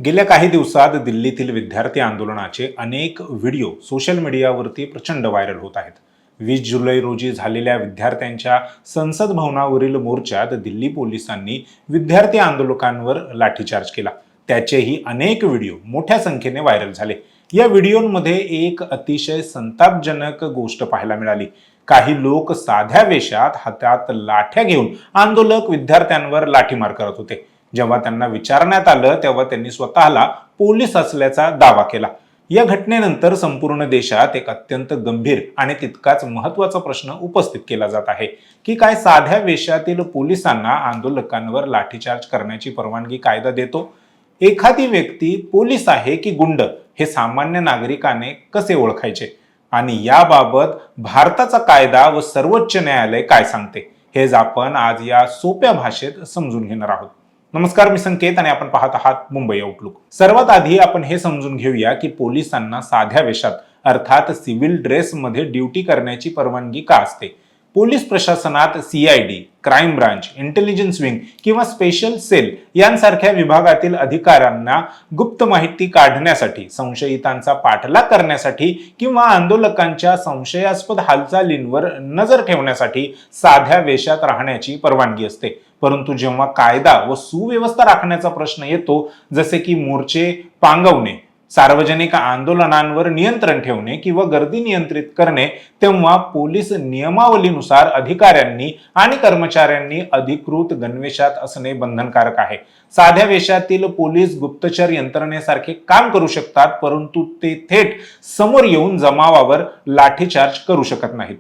गेल्या काही दिवसात दिल्लीतील विद्यार्थी आंदोलनाचे अनेक व्हिडिओ सोशल मीडियावरती प्रचंड व्हायरल होत आहेत. 20 जुलै रोजी झालेल्या विद्यार्थ्यांच्या संसद भवनावरील मोर्चात दिल्ली पोलिसांनी विद्यार्थी आंदोलकांवर लाठीचार्ज केला. त्याचेही अनेक व्हिडिओ मोठ्या संख्येने व्हायरल झाले. या व्हिडिओमध्ये एक अतिशय संतापजनक गोष्ट पाहायला मिळाली. काही लोक साध्या वेशात हातात लाठ्या घेऊन आंदोलक विद्यार्थ्यांवर लाठीमार करत होते. जेव्हा त्यांना विचारण्यात आलं तेव्हा त्यांनी स्वतःला पोलीस असल्याचा दावा केला. या घटनेनंतर संपूर्ण देशात एक अत्यंत गंभीर आणि तितकाच महत्त्वाचा प्रश्न उपस्थित केला जात आहे की काय साध्या वेशातील पोलिसांना आंदोलकांवर लाठीचार्ज करण्याची परवानगी कायदा देतो? एखादी व्यक्ती पोलीस आहे की गुंड हे सामान्य नागरिकाने कसे ओळखायचे? आणि याबाबत भारताचा कायदा व सर्वोच्च न्यायालय काय सांगते हेच आपण आज या सोप्या भाषेत समजून घेणार आहोत. नमस्कार, मी संकेत आणि आपण पाहत आहात मुंबई आउटलुक. सर्वात आधी आपण हे समजून घेऊया की पोलिसांना साध्या वेशात अर्थात सिव्हिल ड्रेसमध्ये ड्युटी करण्याची परवानगी का असते. पोलीस प्रशासनात CID, crime branch, intelligence wing किंवा स्पेशल सेल यांसारख्या विभागातील अधिकाऱ्यांना गुप्त माहिती काढण्यासाठी, संशयितांचा पाठलाग करण्यासाठी किंवा आंदोलकांच्या संशयास्पद हालचालींवर नजर ठेवण्यासाठी साध्या वेशात राहण्याची परवानगी असते. परंतु जेव्हा कायदा व सुव्यवस्था राखण्याचा प्रश्न येतो, जसे की मोर्चे पांगवणे, सार्वजनिक आंदोलनांवर नियंत्रण ठेवणे किंवा गर्दी नियंत्रित करणे, तेव्हा पोलीस नियमावलीनुसार अधिकाऱ्यांनी आणि कर्मचाऱ्यांनी अधिकृत गणवेशात असणे बंधनकारक आहे. साध्या वेशातील पोलीस गुप्तचर यंत्रणेसारखे काम करू शकतात, परंतु ते थेट समोर येऊन जमावावर लाठीचार्ज करू शकत नाहीत.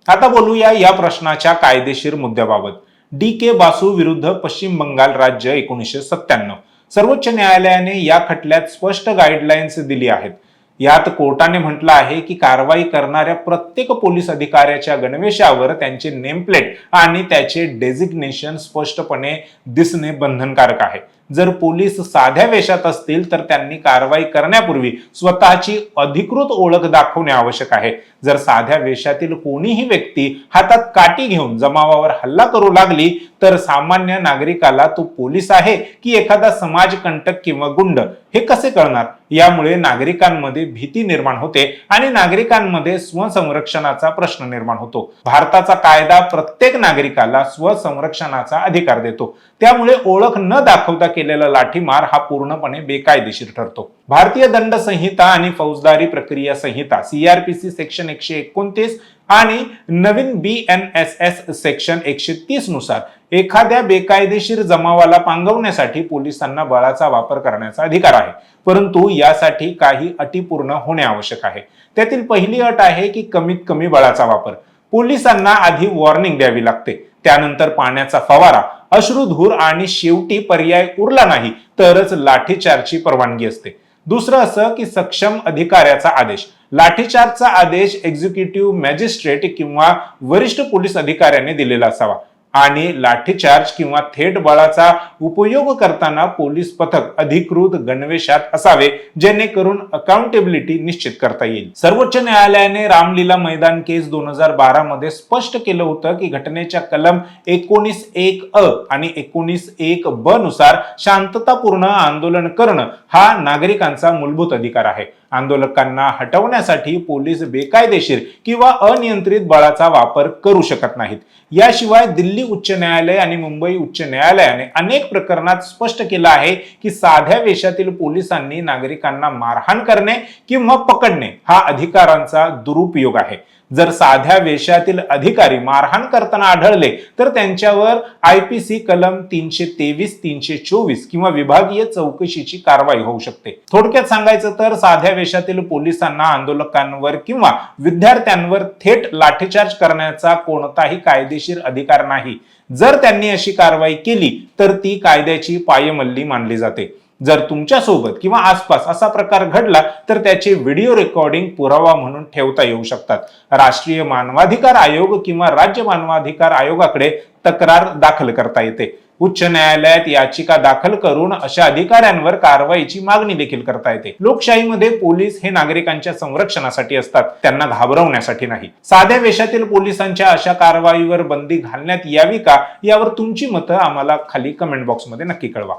आता बोलूया या प्रश्नाच्या कायदेशीर मुद्द्याबाबत. DK बासू विरुद्ध पश्चिम बंगाल राज्य 1997. सर्वोच्च न्यायालयाने या खटल्यात स्पष्ट गाईडलाईन्स दिली आहेत. यात कोर्टाने म्हटलं आहे की कारवाई करणाऱ्या प्रत्येक पोलीस अधिकाऱ्याच्या गणवेशावर त्यांचे नेमप्लेट आणि त्याचे डेझिग्नेशन स्पष्टपणे दिसणे बंधनकारक आहे. जर पोलीस साध्या वेशात असतील तर त्यांनी कारवाई करण्यापूर्वी स्वतःची अधिकृत ओळख दाखवणे आवश्यक आहे. जर साध्या वेशातील कोणीही व्यक्ती हातात काठी घेऊन जमावावर हल्ला करू लागली तर सामान्य नागरिकाला तो पोलीस आहे की एखादा समाजकंटक किंवा गुंड हे कसे कळणार? यामुळे नागरिकांमध्ये भीती निर्माण होते आणि नागरिकांमध्ये स्वसंरक्षणाचा प्रश्न निर्माण होतो. भारताचा कायदा प्रत्येक नागरिकाला स्वसंरक्षणाचा अधिकार देतो. त्यामुळे ओळख न दाखवता केलेला लाठीमार हा पूर्णपणे बेकायदेशीर ठरतो. भारतीय दंड संहिता आणि फौजदारी प्रक्रिया संहिता CRPC सेक्शन 129 आणि नवीन BNSS सेक्शन 130 नुसार एखाद्या बेकायदेशीर जमावाला पांगवण्यासाठी पोलिसांना बळाचा वापर करण्याचा अधिकार आहे. परंतु यासाठी काही अटी पूर्ण होणे आवश्यक आहे. त्यातील पहिली अट आहे की कमीत कमी बळाचा वापर. पोलिसांना आधी वॉर्निंग द्यावी लागते, त्यानंतर पाण्याचा फवारा, अश्रुधूर आणि शेवटी पर्याय उरला नाही तरच लाठीचार्जची परवानगी असते. दुसरं असं की सक्षम अधिकाऱ्याचा आदेश. लाठीचार्जचा आदेश एक्झिक्युटिव्ह मॅजिस्ट्रेट किंवा वरिष्ठ पोलीस अधिकाऱ्याने दिलेला असावा आणि लाठीचार्ज किंवा थेट बळाचा उपयोग करताना पोलीस पथक अधिकृत गणवेशात असावे, जेणेकरून अकाउंटेबिलिटी निश्चित करता येईल. सर्वोच्च न्यायालयाने रामलीला मैदान केस 2012 मध्ये स्पष्ट केलं होतं की घटनेच्या कलम 19(1)(a) आणि 19(1)(b) नुसार शांततापूर्ण आंदोलन करणं हा नागरिकांचा मूलभूत अधिकार आहे. आंदोलकांना हटवण्यासाठी पोलीस बेकायदेशीर किंवा अनियंत्रित बळाचा वापर करू शकत नाहीत. याशिवाय दिल्ली उच्च न्यायालय आणि मुंबई उच्च न्यायालयाने अनेक प्रकरणात स्पष्ट केलं आहे की साध्या वेशातील पोलिसांनी नागरिकांना मारहाण करणे किंवा पकडणे हा अधिकारांचा दुरुपयोग आहे. जर साध्या वेशातील अधिकारी मारहाण करताना आढळले तर त्यांच्यावर IPC कलम 323, 324 किंवा विभागीय चौकशीची कारवाई होऊ शकते. थोडक्यात सांगायचं तर साध्या वेशातील पोलिसांना आंदोलकांवर किंवा विद्यार्थ्यांवर थेट लाठीचार्ज करण्याचा कोणताही कायदेशीर अधिकार नाही. जर त्यांनी अशी कारवाई केली तर ती कायद्याची पायमल्ली मानली जाते. जर तुमच्या सोबत किंवा आसपास असा प्रकार घडला तर त्याचे व्हिडिओ रेकॉर्डिंग पुरावा म्हणून ठेवता येऊ शकतात. राष्ट्रीय मानवाधिकार आयोग किंवा राज्य मानवाधिकार आयोगाकडे तक्रार दाखल करता येते. उच्च न्यायालयात याचिका दाखल करून अशा अधिकाऱ्यांवर कारवाईची मागणी देखील करता येते. लोकशाहीमध्ये पोलीस हे नागरिकांच्या संरक्षणासाठी असतात, त्यांना घाबरवण्यासाठी नाही. साध्या वेशातील पोलिसांच्या अशा कारवाईवर बंदी घालण्यात यावी का, यावर तुमची मतं आम्हाला खाली कमेंट बॉक्समध्ये नक्की कळवा.